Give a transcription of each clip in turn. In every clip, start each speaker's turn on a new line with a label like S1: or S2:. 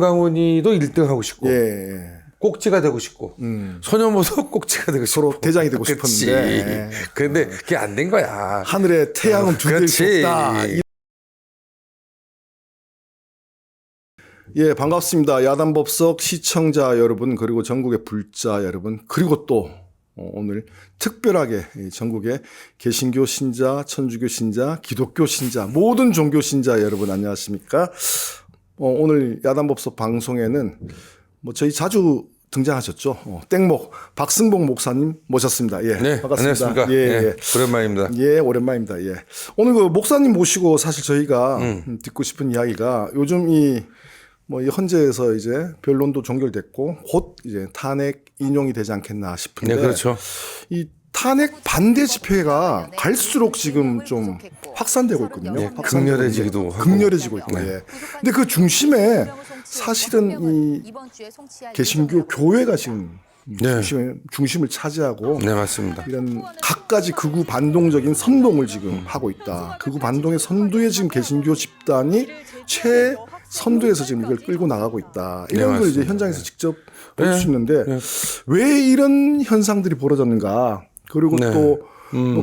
S1: 강훈이도 1등 하고 싶고
S2: 예.
S1: 꼭지가 되고 싶고 소녀모도 꼭지가 되고 싶고
S2: 서로 대장이 되고
S1: 그치.
S2: 싶었는데
S1: 근데 그게 안 된 거야.
S2: 하늘의 태양은 두 개일
S1: 그렇지.
S2: 다. 예, 반갑습니다. 야단법석 시청자 여러분, 그리고 전국의 불자 여러분, 그리고 또 오늘 특별하게 전국의 개신교 신자, 천주교 신자, 기독교 신자, 모든 종교 신자 여러분 안녕하십니까? 오늘 야단법석 방송에는 저희 자주 등장하셨죠? 땡목 박승복 목사님 모셨습니다. 예,
S1: 네,
S2: 반갑습니다.
S1: 안녕하십니까?
S2: 예,
S1: 네, 오랜만입니다.
S2: 예, 오랜만입니다. 예. 오늘 그 목사님 모시고 사실 저희가 듣고 싶은 이야기가 요즘 이 헌재에서 이제 변론도 종결됐고 곧 이제 탄핵 인용이 되지 않겠나 싶은데.
S1: 네, 그렇죠.
S2: 이 탄핵 반대 집회가 갈수록 지금 좀 확산되고 있거든요.
S1: 네, 극렬해지기도 하고.
S2: 극렬해지고 있고. 예. 근데 그 중심에 사실은 이 개신교 교회가 지금
S1: 네.
S2: 중심을 차지하고
S1: 네, 맞습니다.
S2: 이런 갖가지 극우 반동적인 선동을 지금 하고 있다. 극우 반동의 선두에 지금 개신교 집단이 최선두에서 지금 이걸 끌고 나가고 있다. 이런
S1: 네,
S2: 걸 이제
S1: 맞습니다.
S2: 현장에서 직접 볼 수
S1: 네.
S2: 있는데
S1: 네.
S2: 왜 이런 현상들이 벌어졌는가? 그리고
S1: 네.
S2: 또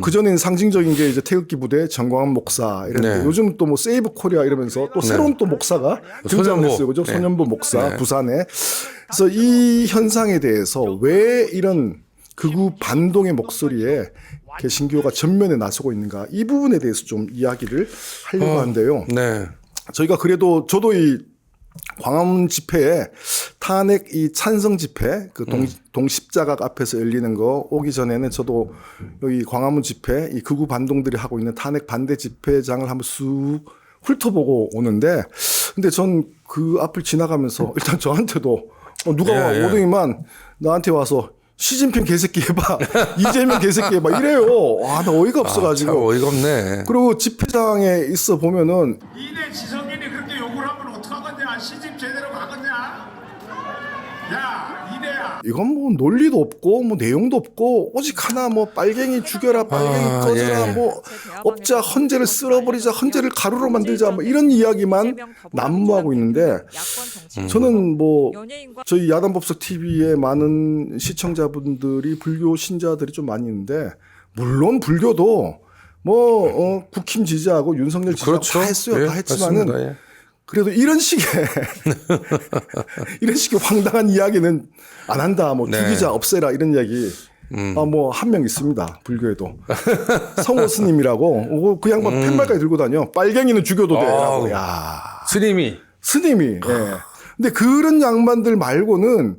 S2: 그전에는 상징적인 게 이제 태극기 부대 정광훈 목사 이런데
S1: 네.
S2: 요즘 또 세이브 코리아 이러면서 또 새로운 또 목사가 등장했어요. 그죠?
S1: 네.
S2: 손연보 목사
S1: 네.
S2: 부산에. 그래서 이 현상에 대해서 왜 이런 극우 반동의 목소리에 개신교가 전면에 나서고 있는가? 이 부분에 대해서 좀 이야기를 하려고 하는데요.
S1: 네.
S2: 저희가 그래도 저도 이 광화문 집회에 탄핵 이 찬성 집회 그 동십자각 앞에서 열리는 거 오기 전에는 저도 여기 광화문 집회 이 극우 반동들이 하고 있는 탄핵 반대 집회장을 한번 쑥 훑어보고 오는데 근데 전 그 앞을 지나가면서 일단 저한테도 누가
S1: 예, 예.
S2: 오더니만 나한테 와서 시진핑 개새끼 해봐 이재명 개새끼 해봐 이래요. 아, 나 어이가 없어가지고.
S1: 참 어이가 없네.
S2: 그리고 집회장에 있어 보면은
S3: 이내 지성인이 그렇게 욕을 하면 어떡하겠냐? 시집 제대로 가겠냐? 야, 이내야.
S2: 이건 뭐 논리도 없고 뭐 내용도 없고 오직 하나 뭐 빨갱이 죽여라 빨갱이 꺼져라
S1: 예.
S2: 뭐 업자 헌재를 쓸어버리자 헌재를 가루로 만들자 뭐 이런 이야기만 난무하고 있는데 저는 뭐 저희 야단법석 TV에 많은 시청자분들이 불교 신자들이 좀 많이 있는데 물론 불교도 국힘 지지하고 윤석열 지지하고
S1: 그렇죠.
S2: 다 했어요.
S1: 예,
S2: 다 했지만은
S1: 맞습니다. 예.
S2: 그래도 이런 식의 황당한 이야기는 안 한다. 뭐
S1: 네.
S2: 죽이자 없애라 이런 이야기. 뭐 한 명 있습니다. 불교에도 성호 스님이라고 그 양반 펜말까지 들고 다녀. 빨갱이는 죽여도 돼라고. 야 스님이. 예. 근데 그런 양반들 말고는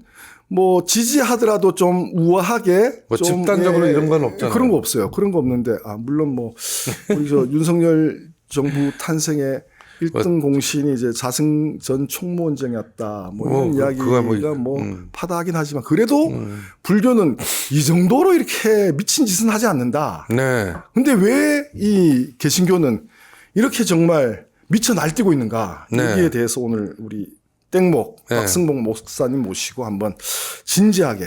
S2: 뭐 지지하더라도 좀 우아하게
S1: 뭐
S2: 좀
S1: 집단적으로 이런 건 없잖아요.
S2: 그런 거 없어요. 그런 거 없는데 물론 뭐 우리 저 윤석열 정부 탄생에 1등 공신이 이제 자승 전 총무원장이었다. 뭐 이런 이야기가 파다하긴 하지만 그래도 불교는 이 정도로 이렇게 미친 짓은 하지 않는다.
S1: 네.
S2: 근데 왜 이 개신교는 이렇게 정말 미쳐 날뛰고 있는가?
S1: 네.
S2: 여기에 대해서 오늘 우리 땡목
S1: 네.
S2: 박승복 목사님 모시고 한번 진지하게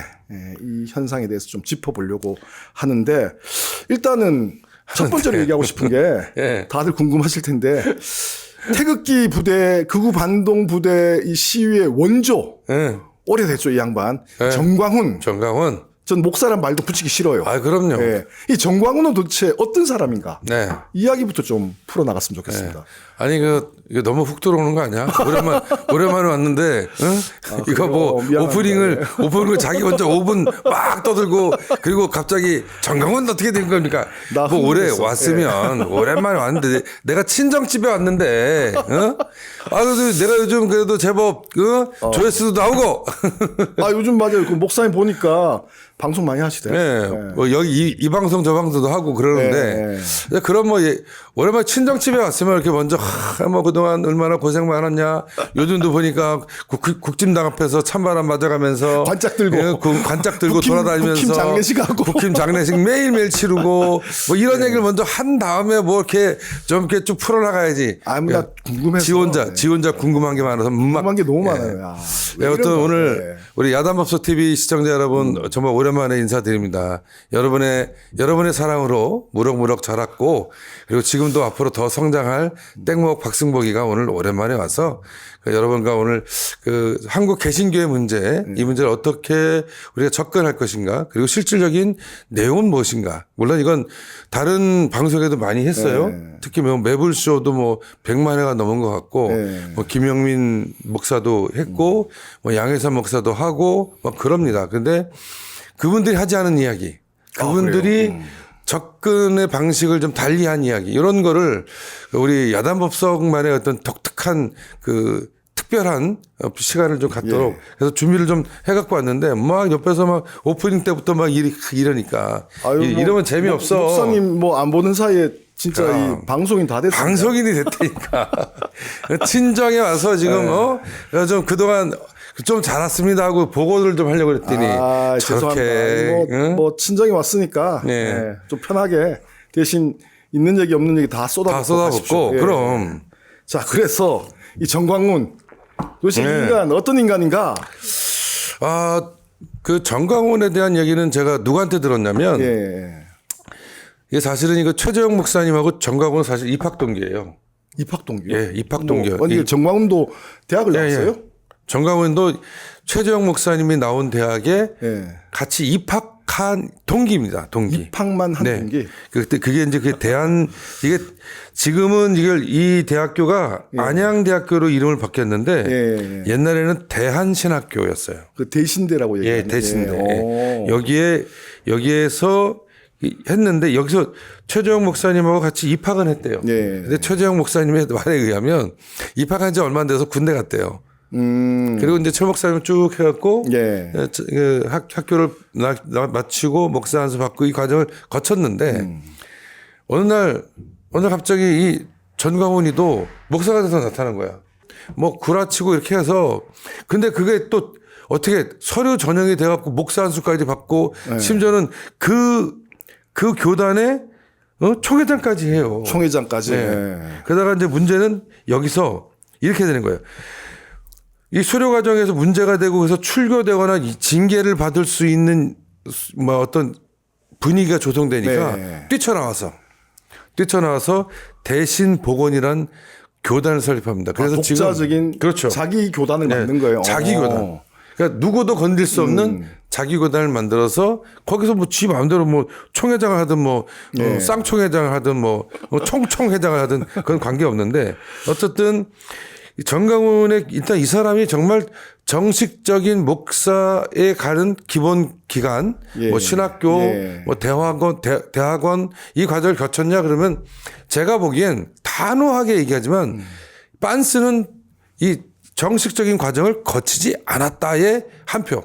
S2: 이 현상에 대해서 좀 짚어보려고 하는데 일단은 첫 번째로 얘기하고 싶은 게
S1: 예.
S2: 다들 궁금하실 텐데 태극기 부대 극우 반동 부대 이 시위의 원조
S1: 예.
S2: 오래됐죠 이 양반
S1: 예.
S2: 정광훈
S1: 정강훈.
S2: 전 목사란 말도 붙이기 싫어요.
S1: 그럼요.
S2: 예. 이 정광훈은 도대체 어떤 사람인가?
S1: 네.
S2: 이야기부터 좀 풀어나갔으면 좋겠습니다.
S1: 아니 이거 너무 훅 들어오는 거 아니야? 오랜만에 왔는데, 응? 이거 뭐
S2: 미안합니다.
S1: 오프닝을 자기 혼자 5분 막 떠들고 그리고 갑자기 정강훈 어떻게 된 겁니까?
S2: 나
S1: 뭐 오래
S2: 흥분했어.
S1: 왔으면 오랜만에 왔는데 내가 친정집에 왔는데, 응? 그래도 내가 요즘 그래도 제법 조회수도 나오고.
S2: 요즘 맞아요. 그 목사님 보니까 방송 많이 하시대요.
S1: 네. 뭐 여기 이 방송 저 방송도 하고 그러는데 그럼 뭐 오랜만에 친정집에 왔으면 이렇게 먼저 뭐 그동안 얼마나 고생 많았냐. 요즘도 보니까 국짐당 앞에서 찬바람 맞아가면서
S2: 관짝 들고
S1: 관짝 들고 돌아다니면서
S2: 국힘 장례식 하고
S1: 국힘 장례식 매일매일 치르고 뭐 이런 얘기를 먼저 한 다음에 뭐 이렇게 좀 이렇게 쭉 풀어나가야지.
S2: 나 궁금해서
S1: 지 혼자 궁금한 게 많아서
S2: 궁금한 게 너무 많아요.
S1: 여튼 오늘 우리 야단법석 TV 시청자 여러분 정말 오랜만에 인사드립니다. 여러분의 사랑으로 무럭무럭 자랐고 그리고 지금도 앞으로 더 성장할 생목 박승복이가 오늘 오랜만에 와서 여러분과 오늘 그 한국 개신교의 문제, 이 문제를 어떻게 우리가 접근할 것인가, 그리고 실질적인 내용은 무엇인가. 물론 이건 다른 방송에도 많이 했어요. 특히 뭐 매불쇼도 뭐 100만 회가 넘은 것 같고, 뭐 김영민 목사도 했고, 뭐 양혜삼 목사도 하고, 뭐 그럽니다. 근데 그분들이 하지 않은 이야기, 그분들이 접근의 방식을 좀 달리한 이야기, 이런 거를 우리 야단법석만의 어떤 독특한 그 특별한 시간을 좀 갖도록 그래서 준비를 좀 해갖고 왔는데 막 옆에서 막 오프닝 때부터 막 이러니까 이러면 재미없어.
S2: 목사님 뭐 안 보는 사이에 진짜 이 방송인 다 됐어요.
S1: 방송인이 됐다니까. 친정에 와서 지금 좀 그동안 좀 잘 왔습니다 하고 보고를 좀 하려고 그랬더니
S2: 죄송합니다. 뭐 친정에 왔으니까 좀 편하게 대신 있는 얘기 없는 얘기 다 쏟아붓고
S1: 그럼.
S2: 자, 그래서 이 정광훈 도대체 인간 어떤 인간인가?
S1: 그 정광훈에 대한 얘기는 제가 누구한테 들었냐면 이게 사실은 이거 최재형 목사님하고 정광훈은 사실 입학 동기예요.
S2: 입학 동기.
S1: 예, 입학 동기요.
S2: 아니 정광훈도 대학을 나왔어요?
S1: 정광훈도 최재형 목사님이 나온 대학에 같이 입학한 동기입니다. 동기.
S2: 입학만 한 동기.
S1: 그때 그게 이제 그 이게 지금은 이 대학교가 안양대학교로 이름을 바뀌었는데 옛날에는 대한신학교였어요.
S2: 그 대신대라고 얘기하는.
S1: 대신대. 여기에서 했는데 여기서 최재형 목사님하고 같이 입학은 했대요. 근데 최재형 목사님의 말에 의하면 입학한 지 얼마 안 돼서 군대 갔대요. 그리고 이제 최 목사님 쭉 해갖고 학교를 마치고 목사 안수 받고 이 과정을 거쳤는데 어느 날 갑자기 이 전광훈이도 목사가 돼서 나타난 거야. 뭐 구라치고 이렇게 해서 근데 그게 또 어떻게 서류 전형이 돼갖고 목사 안수까지 받고 심지어는 그 교단의 총회장까지 해요.
S2: 총회장까지.
S1: 그러다가 이제 문제는 여기서 이렇게 되는 거예요. 이 수료 과정에서 문제가 되고 그래서 출교되거나 징계를 받을 수 있는 뭐 어떤 분위기가 조성되니까 뛰쳐나와서 대신복원이란 교단을 설립합니다. 그래서
S2: 독자적인
S1: 지금 그렇죠.
S2: 자기 교단을 만든 거예요.
S1: 자기 교단. 그러니까 누구도 건들 수 없는 자기 교단을 만들어서 거기서 뭐 지 마음대로 뭐 총회장을 하든 뭐 쌍총회장을 하든 뭐 총총회장을 하든 그건 관계 없는데 어쨌든 정광훈의 일단 이 사람이 정말 정식적인 목사에 가는 기본 기간, 뭐 신학교, 뭐 대학원 이 과정을 거쳤냐 그러면 제가 보기엔 단호하게 얘기하지만 빤스는 이 정식적인 과정을 거치지 않았다의 한 표.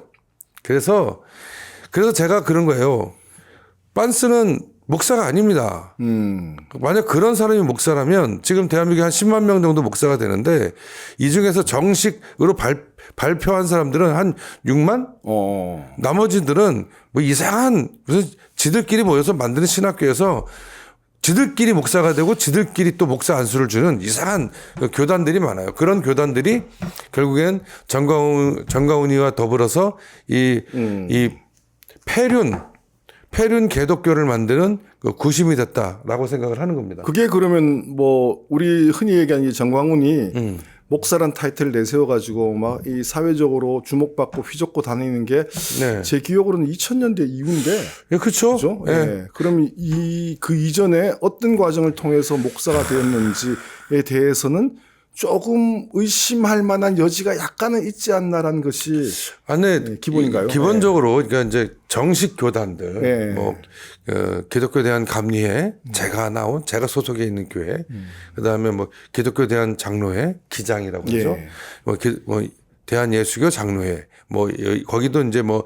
S1: 그래서 제가 그런 거예요. 빤스는 목사가 아닙니다. 만약 그런 사람이 목사라면 지금 대한민국에 한 10만 명 정도 목사가 되는데 이 중에서 정식으로 발표한 사람들은 한 6만? 나머지들은 뭐 이상한 무슨 지들끼리 모여서 만드는 신학교에서 지들끼리 목사가 되고 지들끼리 또 목사 안수를 주는 이상한 교단들이 많아요. 그런 교단들이 결국엔 정광훈이와 더불어서 이 폐륜 개독교를 만드는 그 구심이 됐다라고 생각을 하는 겁니다.
S2: 그게 그러면 뭐 우리 흔히 얘기하는 이 정광훈이 목사란 타이틀을 내세워가지고 막 이 사회적으로 주목받고 휘젓고 다니는 게 제 기억으로는 2000년대 이후인데.
S1: 그렇죠.
S2: 그럼 그 이전에 어떤 과정을 통해서 목사가 되었는지에 대해서는 조금 의심할 만한 여지가 약간은 있지 않나라는 것이 기본인가요?
S1: 기본적으로 그러니까 이제 정식 교단들, 뭐 기독교에 대한 감리회, 제가 소속에 있는 교회, 그다음에 뭐 기독교에 대한 장로회, 기장이라고 그러죠. 뭐 대한예수교 장로회, 뭐 거기도 이제 뭐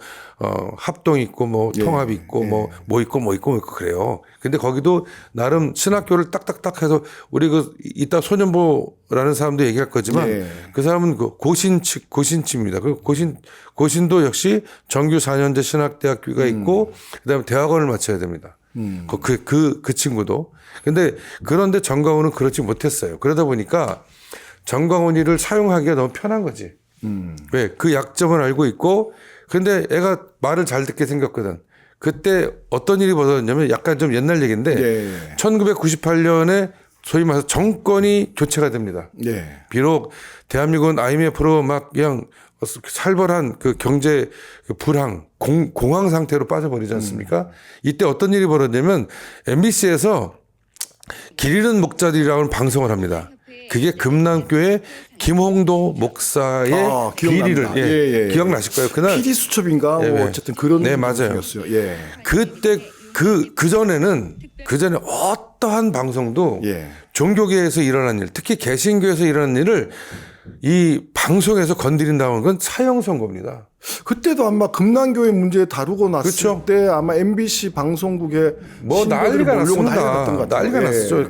S1: 합동 있고 뭐 통합 있고 뭐 있고 그래요. 근데 거기도 나름 신학교를 딱딱딱 해서 우리 그 이따 소년보라는 사람도 얘기할 거지만 그 사람은 그 고신치입니다. 그 고신도 역시 정규 4년제 신학대학교가 있고 그다음에 대학원을 마쳐야 됩니다. 그 친구도. 그런데 정광훈은 그렇지 못했어요. 그러다 보니까 정광훈이를 사용하기가 너무 편한 거지. 왜? 그 약점을 알고 있고, 근데 애가 말을 잘 듣게 생겼거든. 그때 어떤 일이 벌어졌냐면 약간 좀 옛날 얘기인데, 1998년에 소위 말해서 정권이 교체가 됩니다.
S2: 예.
S1: 비록 대한민국은 IMF로 막 그냥 살벌한 그 경제 그 불황, 공황 상태로 빠져버리지 않습니까? 이때 어떤 일이 벌어지냐면 MBC에서 길 잃은 목자들이라는 방송을 합니다. 그게 금남교회 김홍도 목사의 비리를 기억나실 거예요. 그날
S2: PD 수첩인가 뭐 어쨌든 그런
S1: 네, 맞아요.
S2: 방송이었어요. 예.
S1: 그때 그 전에 어떠한 방송도
S2: 예.
S1: 종교계에서 일어난 일, 특히 개신교에서 일어난 일을 이 방송에서 건드린다는 건 사형 선고입니다.
S2: 그때도 아마 금난교회 문제 다루고 났을
S1: 그렇죠.
S2: 때 아마 MBC 방송국에
S1: 뭐
S2: 신도들이
S1: 난리가
S2: 몰려오고
S1: 났습니다. 난리가
S2: 예.
S1: 났었죠.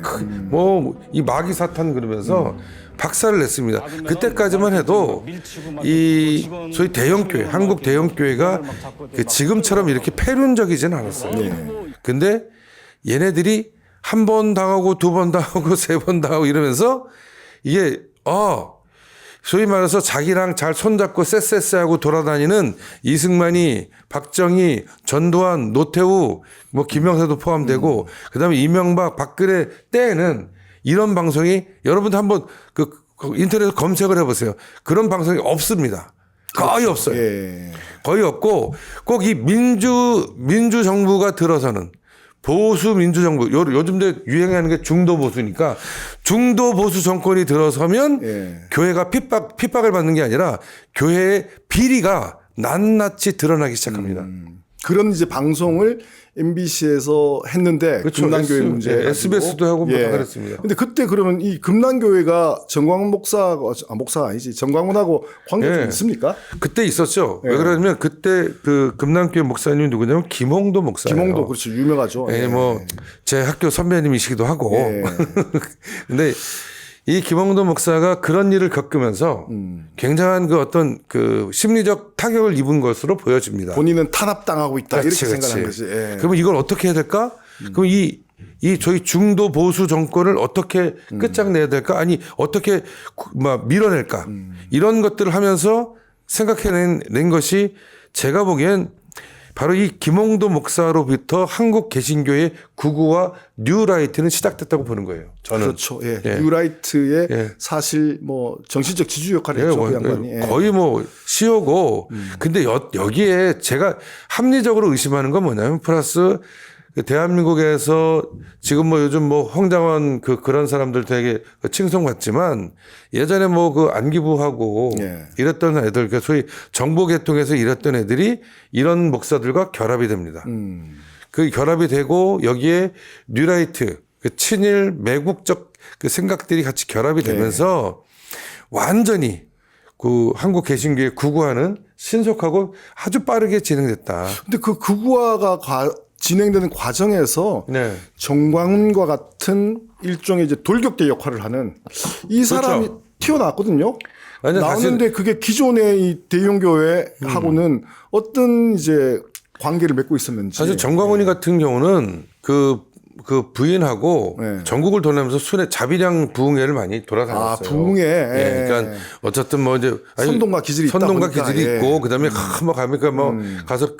S1: 뭐 이 마귀 사탄 그러면서 박살을 냈습니다. 그때까지만 해도 이 소위 대형교회, 한국 대형교회가 지금처럼 이렇게 폐륜적이진 않았어요. 근데 얘네들이 한 번 당하고 두 번 당하고 세 번 당하고 이러면서 이게 소위 말해서 자기랑 잘 손잡고 쎄쎄쎄하고 돌아다니는 이승만이, 박정희, 전두환, 노태우, 뭐 김영사도 포함되고 그다음에 이명박, 박근혜 때에는 이런 방송이 여러분도 한번 그 인터넷에 검색을 해보세요. 그런 방송이 없습니다. 거의 없어요.
S2: 예.
S1: 거의 없고 꼭 이 민주 정부가 들어서는 보수 민주정부 요즘도 유행하는 게 중도 보수니까 중도 보수 정권이 들어서면
S2: 예.
S1: 교회가 핍박을 받는 게 아니라 교회의 비리가 낱낱이 드러나기 시작합니다.
S2: 그런 이제 방송을 MBC에서 했는데
S1: 그렇죠.
S2: 금난교회 문제
S1: SBS도 하고 뭐 다 그랬습니다.
S2: 근데 그때 그러면 이 금난교회가 정광훈 목사가 아니지 정광훈하고 관계가 좀 있습니까?
S1: 그때 있었죠. 왜 그러냐면 그때 그 금남교회 목사님이 누구냐면 김홍도 목사예요.
S2: 김홍도 그렇죠. 유명하죠.
S1: 예, 뭐 제 학교 선배님이시기도 하고.
S2: 예.
S1: 근데 이 김홍도 목사가 그런 일을 겪으면서 굉장한 그 어떤 그 심리적 타격을 입은 것으로 보여집니다.
S2: 본인은 탄압당하고 있다
S1: 그렇지,
S2: 이렇게 생각하는
S1: 그렇지.
S2: 거지. 예.
S1: 그러면 이걸 어떻게 해야 될까? 그럼 이 저희 중도 보수 정권을 어떻게 끝장내야 될까? 아니 어떻게 막 밀어낼까? 이런 것들을 하면서 생각해낸 것이 제가 보기엔 바로 이 김홍도 목사로부터 한국 개신교의 구구와 뉴라이트는 시작됐다고 보는 거예요. 저는.
S2: 그렇죠. 예.
S1: 예.
S2: 뉴라이트의
S1: 예.
S2: 사실 뭐 정신적 지주 역할을 했죠. 그 양반이. 예.
S1: 거의 뭐 CEO고 근데 여기에 제가 합리적으로 의심하는 건 뭐냐면 플러스 대한민국에서 지금 뭐 요즘 뭐 황장원 그런 사람들 되게 칭송받지만 예전에 뭐 그 안기부하고
S2: 예.
S1: 이랬던 애들 그러니까 소위 정보계통에서 일했던 애들이 이런 목사들과 결합이 됩니다. 그 결합이 되고 여기에 뉴라이트 그 친일 매국적 그 생각들이 같이 결합이 되면서 완전히 그 한국 개신교에 구구하는 신속하고 아주 빠르게 진행됐다.
S2: 근데 그 극우화가 진행되는 과정에서
S1: 네.
S2: 정광훈과 같은 일종의 이제 돌격대 역할을 하는 이 사람이
S1: 그렇죠.
S2: 튀어나왔거든요.
S1: 아니,
S2: 나오는데 그게 기존의 이 대형교회하고는 어떤 이제 관계를 맺고 있었는지.
S1: 사실 정광훈이 같은 경우는 그 부인하고
S2: 네.
S1: 전국을 돌면서 순회 자비량 부흥회를 많이 돌아다녔어요.
S2: 아, 부흥회.
S1: 예, 그러니까 어쨌든 뭐 이제
S2: 선동과 기질이 있다
S1: 선동과
S2: 보니까,
S1: 기질이
S2: 예.
S1: 있고 그다음에 뭐 가니까 뭐 가서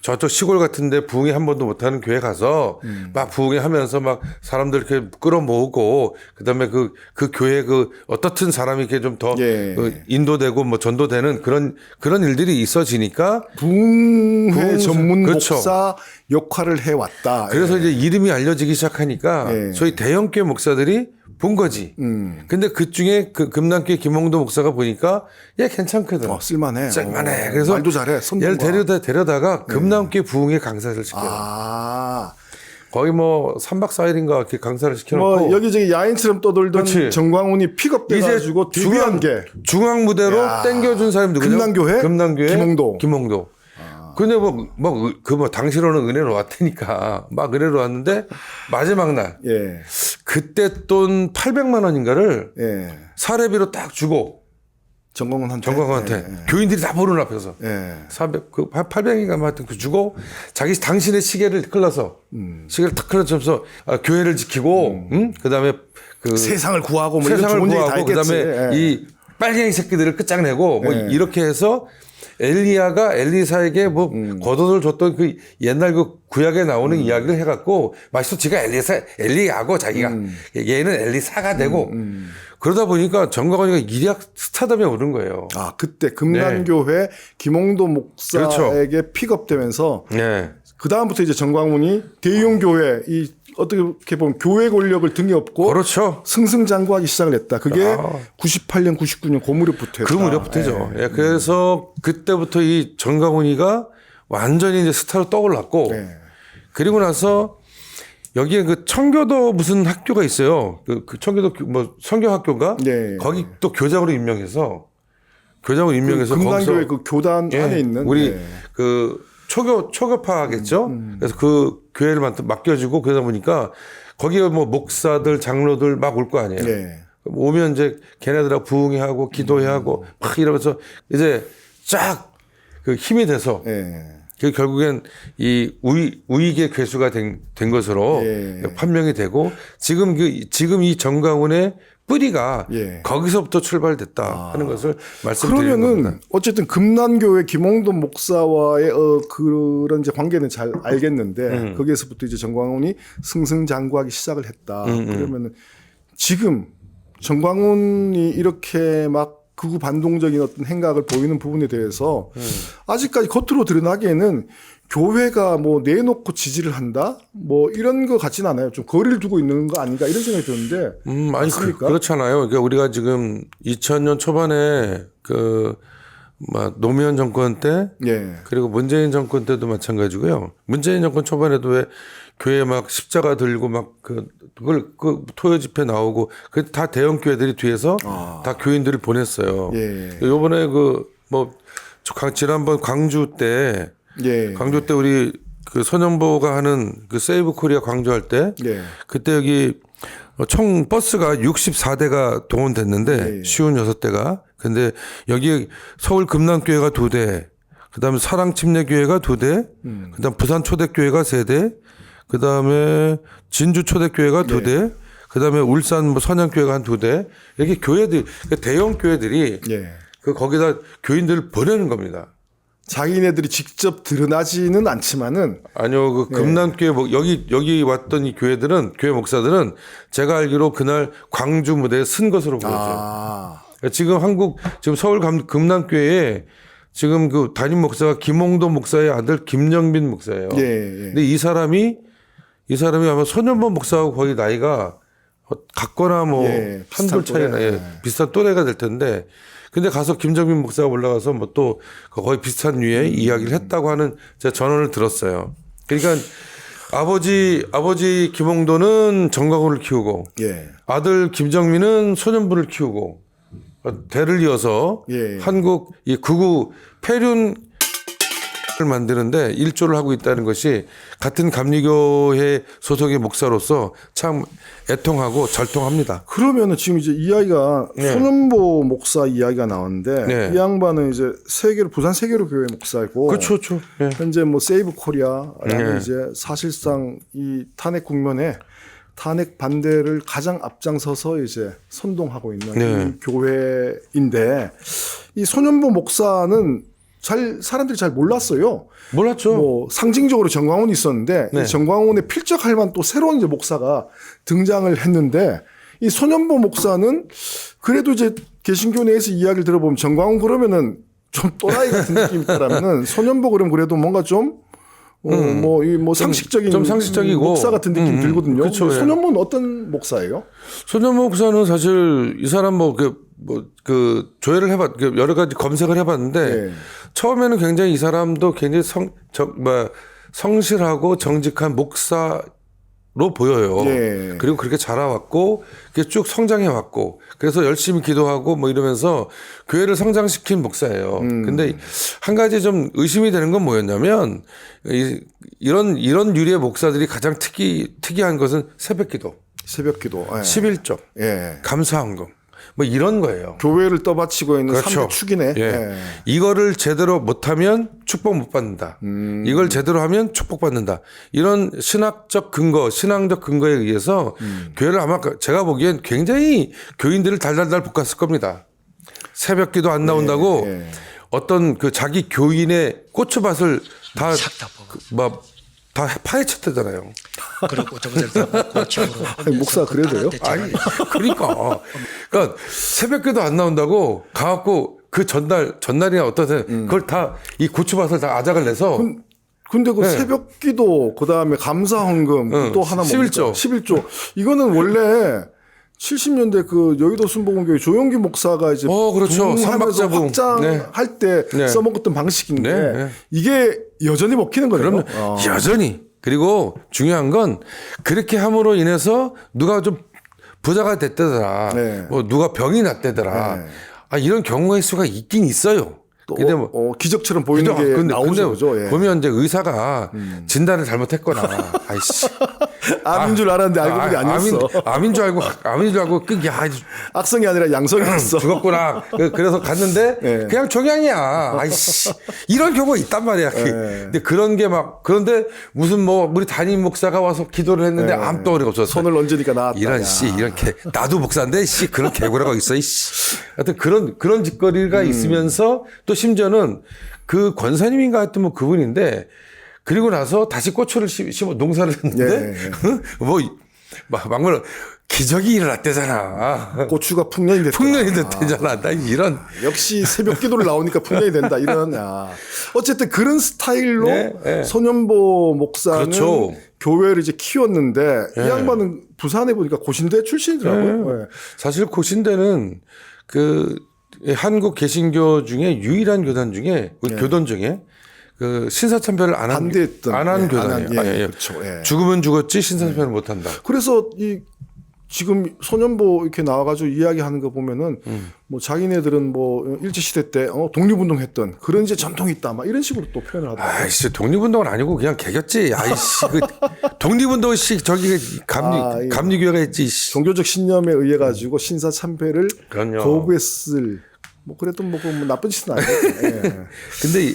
S1: 저쪽 시골 같은데 부흥회 한 번도 못하는 교회 가서 막 부흥회 하면서 막 사람들 이렇게 끌어모으고 그다음에 그 교회 어떻든 사람이 이렇게 좀 더
S2: 예.
S1: 인도되고 뭐 전도되는 그런 일들이 있어지니까
S2: 부흥회 전문
S1: 그렇죠.
S2: 목사 역할을 해왔다.
S1: 그래서 이제 이름이 알려지기 시작하니까
S2: 예.
S1: 저희 대형교회 목사들이 본 거지. 근데 그 중에 그 금남교회 김홍도 목사가 보니까 얘 괜찮거든.
S2: 쓸만해.
S1: 쓸만해. 그래서
S2: 말도 잘해.
S1: 얘를 데려다가 금남교회 부흥회 강사를 시켜요.
S2: 아.
S1: 거의 뭐 3박 4일인가 이렇게 강사를 시켜놓고
S2: 뭐 여기저기 야인처럼 떠돌던
S1: 그렇지.
S2: 정광훈이 픽업돼가지고 데뷔한 게
S1: 중앙 무대로
S2: 야.
S1: 땡겨준 사람이 누구냐?
S2: 금남교회?
S1: 금남교회
S2: 김홍도.
S1: 근데 뭐 당시로는 은혜로 왔다니까 막 은혜로 왔는데 마지막 날
S2: 예.
S1: 그때 돈 800만 원인가를
S2: 예.
S1: 사례비로 딱 주고 정광훈한테
S2: 예.
S1: 교인들이 다 보는 앞에서
S2: 예.
S1: 800인가 뭐 하여튼 그 주고 자기 당신의 시계를 끌어서 시계를 탁 끌어서 교회를 지키고 그다음에 그
S2: 세상을 구하고 뭐 이런
S1: 세상을
S2: 좋은 얘기 다
S1: 구하고
S2: 했겠지.
S1: 그다음에
S2: 예.
S1: 이 빨갱이 새끼들을 끝장내고 뭐
S2: 예.
S1: 이렇게 해서 엘리야가 엘리사에게 뭐 겉옷을 줬던 그 옛날 그 구약에 나오는 이야기를 해갖고 마치 지가 엘리야고 자기가 얘는 엘리사가 되고 그러다 보니까 정광훈이가 일약 스타덤에 오른 거예요.
S2: 아, 그때 금난교회 김홍도 목사에게
S1: 그렇죠.
S2: 픽업되면서
S1: 네.
S2: 그 다음부터 이제 정광훈이 대형교회 이 어떻게 보면 교회 권력을 등에 업고
S1: 그렇죠.
S2: 승승장구하기 시작을 했다. 그게 98년, 99년 그 무렵부터
S1: 그 무렵부터죠. 예, 그래서 그때부터 이 정광훈이가 완전히 이제 스타로 떠올랐고 그리고 나서 여기에 그 청교도 무슨 학교가 있어요. 그 청교도 뭐 성경학교인가?
S2: 네.
S1: 거기 또 교장으로 임명해서
S2: 금난교회 그 교단 안에 있는
S1: 우리 그 초교파겠죠. 그래서 그 교회를 맡겨주고 그러다 보니까 거기에 뭐 목사들, 장로들 막 올 거 아니에요. 오면 이제 걔네들하고 부흥회하고 기도회하고 막 이러면서 이제 쫙 그 힘이 돼서 그 결국엔 이 우익의 괴수가 된 것으로 판명이 되고 지금 이 정광훈의 뿌리가 거기서부터 출발됐다 하는 것을 말씀드리는 겁니다.
S2: 그러면은 어쨌든 금난교회 김홍돈 목사와의 그런 이제 관계는 잘 알겠는데 거기에서부터 이제 정광훈이 승승장구하기 시작을 했다. 그러면은 지금 정광훈이 이렇게 막 극우 반동적인 어떤 행각을 보이는 부분에 대해서 아직까지 겉으로 드러나기에는 교회가 뭐 내놓고 지지를 한다? 뭐 이런 거 같지는 않아요. 좀 거리를 두고 있는 거 아닌가 이런 생각이 드는데.
S1: 아니, 그렇잖아요. 그러니까 우리가 지금 2000년 초반에 노무현 정권 때 그리고 문재인 정권 때도 마찬가지고요. 문재인 정권 초반에도 왜 교회 막 십자가 들고 막 그걸 토요 집회 나오고 그 다 대형 교회들이 뒤에서 다 교인들을 보냈어요. 요번에 지난번 광주 때 우리 그 손영보가 하는 그 세이브 코리아 광주할 때 그때 여기 총 버스가 64대가 동원됐는데 56대가 근데 여기 서울 금남교회가 2대 그다음에 사랑침례교회가 2대 그다음 부산 초대교회가 3대 그다음에 진주 초대교회가 2대 그다음에 울산 뭐 선양교회가 한 2대 이렇게 교회들 대형 교회들이 거기다 교인들을 보내는 겁니다.
S2: 자기네들이 직접 드러나지는 않지만은
S1: 아니요 그 금남교회 여기 왔던 이 교회들은 교회 목사들은 제가 알기로 그날 광주 무대에 쓴 것으로 보여져요. 지금 지금 서울 금남교회에 지금 그 담임 목사가 김홍도 목사의 아들 김영빈 목사예요. 근데 이 사람이 아마 손현범 목사하고 거의 나이가 같거나 뭐 한돌 차이나 비슷한 또래가 될 텐데 근데 가서 김정빈 목사가 올라가서 뭐 또 거의 비슷한 류의 이야기를 했다고 하는 제가 전언을 들었어요. 그러니까 아버지 김홍도는 정광훈을 키우고 아들 김정민은 손현부를 키우고 대를 이어서 한국 이 극우 폐륜 만드는데 일조를 하고 있다는 것이 같은 감리교회 소속의 목사로서 참 애통하고 절통합니다.
S2: 그러면은 지금 이제 이야기가 손은보 목사 이야기가 나왔는데 이 양반은 이제 부산 세계로 교회 목사이고
S1: 그렇죠.
S2: 현재 뭐 세이브 코리아라는 이제 사실상 이 탄핵 국면에 탄핵 반대를 가장 앞장서서 이제 선동하고 있는 이 교회인데 이 손은보 목사는 사람들이 잘 몰랐어요.
S1: 몰랐죠.
S2: 뭐 상징적으로 정광훈이 있었는데 이 정광훈에 필적할 만한 또 새로운 이제 목사가 등장을 했는데 이 손현보 목사는 그래도 이제 개신교 내에서 이야기를 들어보면 정광훈 그러면은 좀 또라이 같은 느낌이 있다라면은 손현보 그러면 그래도 뭔가 좀 상식적인
S1: 좀 상식적이고
S2: 목사 같은 느낌이 들거든요.
S1: 그렇죠.
S2: 손현보는 어떤 목사예요?
S1: 손현보 목사는 사실 이 사람 조회를 여러 가지 검색을 해봤는데 처음에는 굉장히 이 사람도 굉장히 성실하고 정직한 목사로 보여요. 그리고 그렇게 자라왔고 쭉 성장해왔고 그래서 열심히 기도하고 뭐 이러면서 교회를 성장시킨 목사예요. 근데 한 가지 좀 의심이 되는 건 뭐였냐면 이런 유리의 목사들이 가장 특이한 것은 새벽기도, 11조, 감사헌금 뭐 이런 거예요.
S2: 교회를 떠받치고 있는
S1: 그렇죠.
S2: 3대 축이네.
S1: 이거를 제대로 못하면 축복 못 받는다. 이걸 제대로 하면 축복받는다. 이런 신앙적 근거에 의해서 교회를 아마 제가 보기엔 굉장히 교인들을 달달달 볶았을 겁니다. 새벽기도 안 나온다고 어떤 그 자기 교인의 고추밭을 다 파헤쳤다잖아요.
S4: 그리고 저것을 집으로
S2: 아니, 목사 그래도 돼요?
S1: 아니, 그러니까 새벽기도 안 나온다고 가갖고 그 전날이나 어떠세 그걸 다 이 고추밭을 다 아작을 내서
S2: 근데 그
S1: 네.
S2: 새벽기도 그다음에 감사헌금 또 하나
S1: 11조.
S2: 11조. 이거는 원래 70년대 그 여의도 순복음교회 조용기 목사가 이제
S1: 그렇죠.
S2: 부흥하면서
S1: 삼박자부.
S2: 확장할 때
S1: 네.
S2: 써먹었던 방식인데
S1: 네, 네.
S2: 이게 여전히 먹히는 거예요.
S1: 그러면 여전히 그리고 중요한 건 그렇게 함으로 인해서 누가 좀 부자가 됐다더라.
S2: 네.
S1: 뭐 누가 병이 났다더라.
S2: 네.
S1: 이런 경우의 수가 있긴 있어요.
S2: 또
S1: 근데 뭐
S2: 기적처럼 보이는 게 나오죠. 그죠? 예.
S1: 보면 이제 의사가 진단을 잘못했거나 아이씨
S2: 암인 줄 알았는데 알고 보니 아니었어.
S1: 암인 줄 알고
S2: 악성이 아니라 양성이었어.
S1: 죽었구나. 그래서 갔는데
S2: 네.
S1: 그냥 종양이야. 아이씨. 이런 경우가 있단 말이야. 근데 그런 게 그런데 무슨 뭐 우리 담임 목사가 와서 기도를 했는데 아무 덩어리가 없었어.
S2: 손을 얹으니까 나왔다.
S1: 이런 나도 목사인데 그런 개구라가 있어. 하여튼 그런 짓거리가 있으면서 또 심지어는 그 권사님인가 하여튼 뭐 그분인데 그리고 나서 다시 고추를 심어 농사를 했는데 막말 기적이 일어났대잖아.
S2: 고추가 풍년이 됐다.
S1: 풍년이 됐대잖아. 나 이런
S2: 역시 새벽 기도를 나오니까 풍년이 된다. 이런 어쨌든 그런 스타일로
S1: 네.
S2: 손현보 목사는
S1: 그렇죠.
S2: 교회를 이제 키웠는데 이 양반은 부산에 보니까 고신대 출신이더라고요. 네.
S1: 사실 고신대는 그 한국 개신교 중에 유일한 교단 중에 교단 중에 그 신사참배를 안 한 교단이에요.
S2: 그렇죠.
S1: 죽으면 죽었지 신사참배를 못 한다.
S2: 그래서 지금 손현보 이렇게 나와가지고 이야기하는 거 보면은 뭐 자기네들은 뭐 일제시대 때 독립운동했던 그런 이제 전통이 있다 막 이런 식으로 또 표현을 하더라고요.
S1: 아이씨 독립운동은 아니고 그냥 개겼지. 아이씨 그 독립운동씨 저기 감리교회가 있지.
S2: 종교적 신념에 의해 가지고 신사참배를
S1: 그럼요.
S2: 거부했을 뭐 그래도 뭐 나쁜 짓은 아니에요.
S1: 근데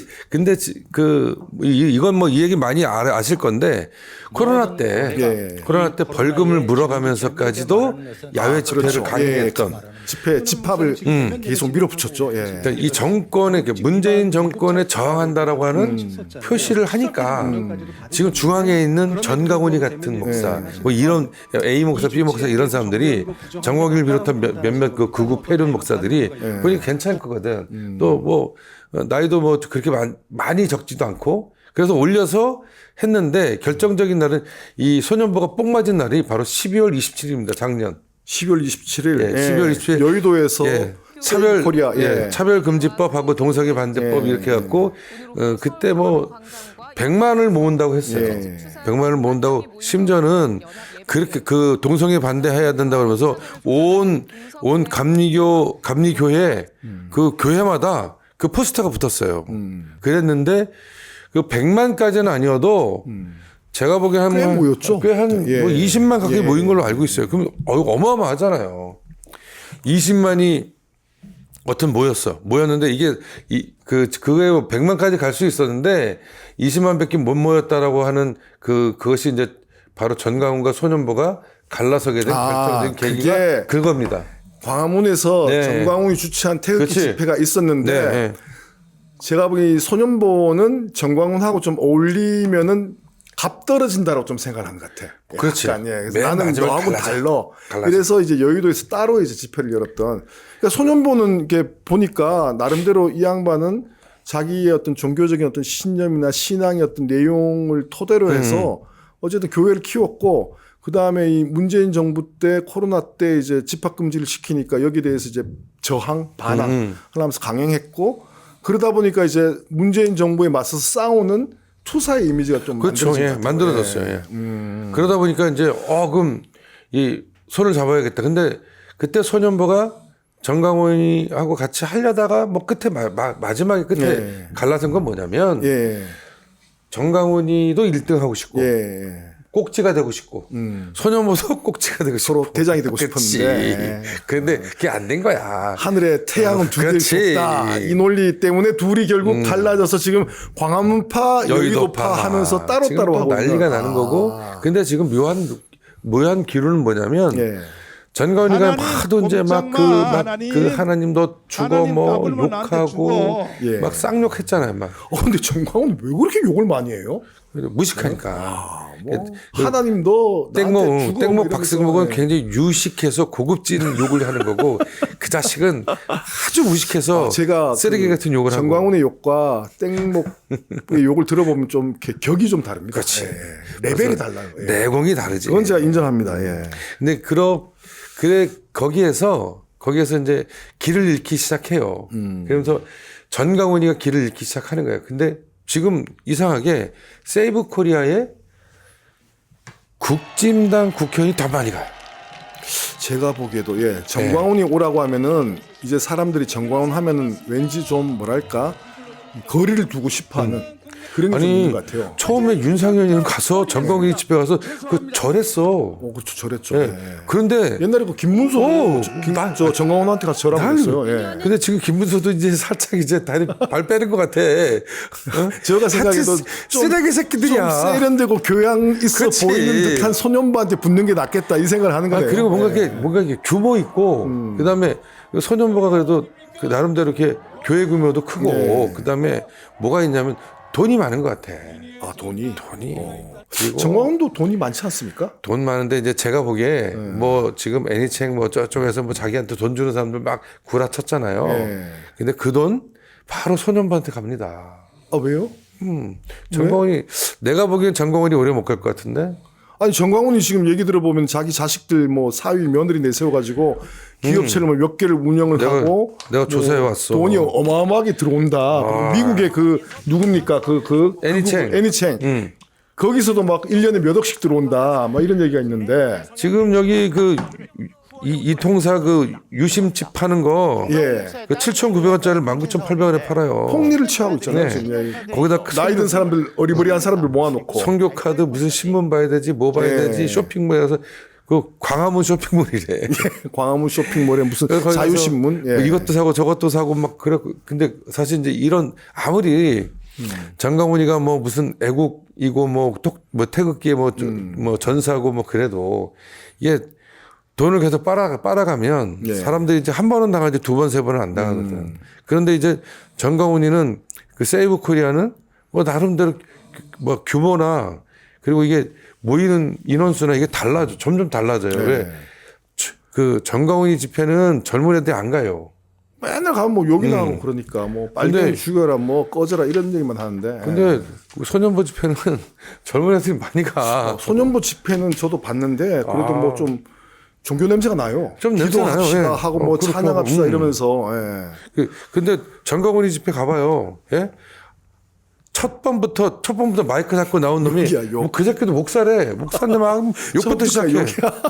S1: 이건 뭐 이 얘기 많이 아실 건데 코로나 때 벌금을 물어가면서까지도 야외 집회를 강행했던
S2: 집합을 계속 밀어붙였죠.
S1: 그러니까 이 정권에 문재인 정권에 저항한다라고 하는 표시를 하니까 지금 중앙에 있는 전강훈이 같은 목사, 뭐 이런 A 목사, B 목사 이런 사람들이 정광일 비롯한 몇몇 그 극우 폐륜 목사들이 보니 괜찮을 거거든. 또 뭐 나이도 뭐 그렇게 많이 적지도 않고 그래서 올려서 했는데 결정적인 날은 이 소년보가 뽕 맞은 날이 바로 12월 27일입니다. 작년.
S2: 12월 27일,
S1: 12월 27일
S2: 여의도에서
S1: 차별금지법하고 동성애 반대법 이렇게 해갖고 그때 뭐 100만을 모은다고 했어요. 100만을 모은다고 심지어는 그렇게 그 동성애 반대해야 된다고 그러면서 온 감리교회 그 교회마다 그 포스터가 붙었어요. 그랬는데 그 100만까지는 아니어도 제가 보기엔
S2: 꽤 모였죠.
S1: 뭐 20만 가까이 모인 걸로 알고 있어요. 그럼 어마어마하잖아요. 20만이 어떤 모였는데 이게 그게 100만까지 갈 수 있었는데 20만밖에 못 모였다라고 하는 그것이 이제 바로 전강훈과 손현보가 갈라서게 된 결정적인 계기가 그겁니다.
S2: 광화문에서 전광훈이 주최한 태극기 집회가 있었는데 제가 보기 손현보는 전광훈하고 좀 어울리면은 값 떨어진다라고 좀 생각을 한 것 같아.
S1: 그렇지.
S2: 그래서 나는 너하고 달라. 그래서 이제 여의도에서 따로 이제 집회를 열었던. 그러니까 손현보는 이렇게 보니까 나름대로 이 양반은 자기의 어떤 종교적인 어떤 신념이나 신앙의 어떤 내용을 토대로 해서 어쨌든 교회를 키웠고 그 다음에 이 문재인 정부 때 코로나 때 이제 집합 금지를 시키니까 여기에 대해서 이제 저항, 반항 하면서 강행했고 그러다 보니까 이제 문재인 정부에 맞서서 싸우는 투사의 이미지가 좀
S1: 만들어졌어요. 그러다 보니까 이제 그럼 이 손을 잡아야겠다. 근데 그때 손현보가 전강훈하고 같이 하려다가 뭐 끝에 마지막에 끝에 갈라선 건 뭐냐면 전강훈이도 1등 하고 싶고 꼭지가 되고 싶고 손현보도 꼭지가 되고 싶고
S2: 서로 대장이 되고 싶었는데
S1: 그런데 그게 안 된 거야.
S2: 하늘에 태양은 두 개씩 있다. 이 논리 때문에 둘이 결국 갈라져서 지금 광화문파, 여의도파 하면서 따로따로 하고
S1: 난리가 나는 거고. 근데 지금 묘한 기류는 뭐냐면 전가훈이가
S5: 하나님
S1: 하도 이제 막
S5: 하나님,
S1: 그 하나님도 죽어
S5: 하나님
S1: 뭐
S5: 더블로 나한테
S1: 욕하고
S5: 죽어.
S2: 예.
S1: 막 쌍욕했잖아요. 막
S2: 근데 정광훈 왜 그렇게 욕을 많이 해요?
S1: 무식하니까.
S2: 뭐 하나님도 나한테 죽어
S1: 땡모
S2: 이러면서,
S1: 박승목은
S2: 예.
S1: 굉장히 유식해서 고급진 욕을 하는 거고 그 자식은 아주 무식해서
S2: 제가
S1: 쓰레기 같은 욕을 하고.
S2: 정광훈의 욕과 땡목의 욕을 들어보면 좀 격이 좀 다릅니다.
S1: 그렇지.
S2: 예. 레벨이 달라요. 예.
S1: 내공이 다르지.
S2: 그건 제가 인정합니다. 예.
S1: 근데 그래 거기에서 이제 길을 잃기 시작해요. 그러면서 전강훈이가 길을 잃기 시작하는 거예요. 근데 지금 이상하게 세이브 코리아에 국진당 국회의원이 더 많이 가요.
S2: 제가 보기에도 예, 정광훈이 오라고 하면은 이제 사람들이 정광훈 하면은 왠지 좀 뭐랄까 거리를 두고 싶어하는 그런 게 좀 있는 것 같아요.
S1: 처음에 윤상현이는 가서 전광훈이 집에 가서 그 절했어.
S2: 그렇죠, 저랬죠.
S1: 예.
S2: 예.
S1: 그런데
S2: 옛날에 그 김문수 저 정광훈한테 가서 절하고
S1: 난-
S2: 있어요. 예.
S1: 근데 지금 김문수도 이제 살짝 이제 다리 발 빼는 것 같아. 어?
S2: 제가 생각해도
S1: 하여튼 쓰레기 새끼들이야.
S2: 좀 세련되고 교양 있어
S1: 그치.
S2: 보이는 듯한 소년부한테 붙는 게 낫겠다 이 생각을 하는 거예요.
S1: 그리고
S2: 예.
S1: 뭔가 이게 규모 있고 그다음에 그 소년부가 그래도 그 나름대로 이렇게 교회 규모도 크고
S2: 네.
S1: 그다음에 뭐가 있냐면 돈이 많은 것 같아.
S2: 아 돈이
S1: 그리고
S2: 정광훈도 돈이 많지 않습니까?
S1: 돈 많은데 이제 제가 보기에 뭐 지금 애니챙 뭐 저쪽에서 뭐 자기한테 돈 주는 사람들 막 구라쳤잖아요.
S2: 네.
S1: 근데 그 돈 바로 소년부한테 갑니다.
S2: 아 왜요?
S1: 전광훈이 내가 보기엔 전광훈이 오래 못 갈 것 같은데.
S2: 아니 정광훈이 지금 얘기 들어보면 자기 자식들 뭐 사위 며느리 내세워가지고 기업체를 뭐 몇 개를 운영을 하고
S1: 내가 조사해 왔어.
S2: 돈이 어마어마하게 들어온다. 미국의 그 누굽니까
S1: 애니챙.
S2: 애니챙 거기서도 막 1년에 몇 억씩 들어온다. 막 이런 얘기가 있는데
S1: 지금 여기 그 이 통사 그 유심칩 파는 거
S2: 예.
S1: 그 7,900원짜리를 19,800원에 팔아요.
S2: 폭리를 취하고 있잖아요.
S1: 네.
S2: 지금.
S1: 거기다 그
S2: 나이 든 사람들 어리버리한 사람들 모아놓고
S1: 성교 카드 무슨 신문 봐야 되지 뭐 봐야
S2: 예.
S1: 되지 쇼핑몰에 가서 그 광화문 쇼핑몰이래.
S2: 광화문 쇼핑몰에 무슨
S1: 거기 가서
S2: 자유신문
S1: 뭐 이것도 사고 저것도 사고 막 그래. 근데 사실 이제 이런 아무리 장강훈이가 뭐 무슨 애국이고 뭐 태극기에 뭐 전사고 뭐 그래도 이게 돈을 계속 빨아가면
S2: 예.
S1: 사람들이 이제 한 번은 당하지 두 번, 세 번은 안 당하거든. 그런데 이제 전광훈이는 그 세이브 코리아는 뭐 나름대로 뭐 규모나 그리고 이게 모이는 인원수나 이게 점점 달라져요.
S2: 네.
S1: 왜? 그 전광훈이 집회는 젊은 애들이 안 가요.
S2: 맨날 가면 뭐 욕이 나오고 그러니까 뭐 빨갱이
S1: 근데-
S2: 죽여라 뭐 꺼져라 이런 얘기만 하는데
S1: 근데 소년부 집회는 젊은 애들이 많이 가.
S2: 소년부 집회는 저도 봤는데 그래도 뭐 좀 종교 냄새가 나요.
S1: 좀 냄새 나요.
S2: 기도합시다
S1: 예.
S2: 하고 뭐
S1: 그렇고
S2: 찬양합시다
S1: 하고.
S2: 이러면서 예.
S1: 근데 전광훈이 집회 가봐요. 예? 첫 번부터 마이크 잡고 나온 놈이
S2: 욕이야, 욕.
S1: 뭐 그 새끼도 목사래. 목사인데 막 욕부터
S2: 처음부터
S1: 시작해.
S2: 욕이야.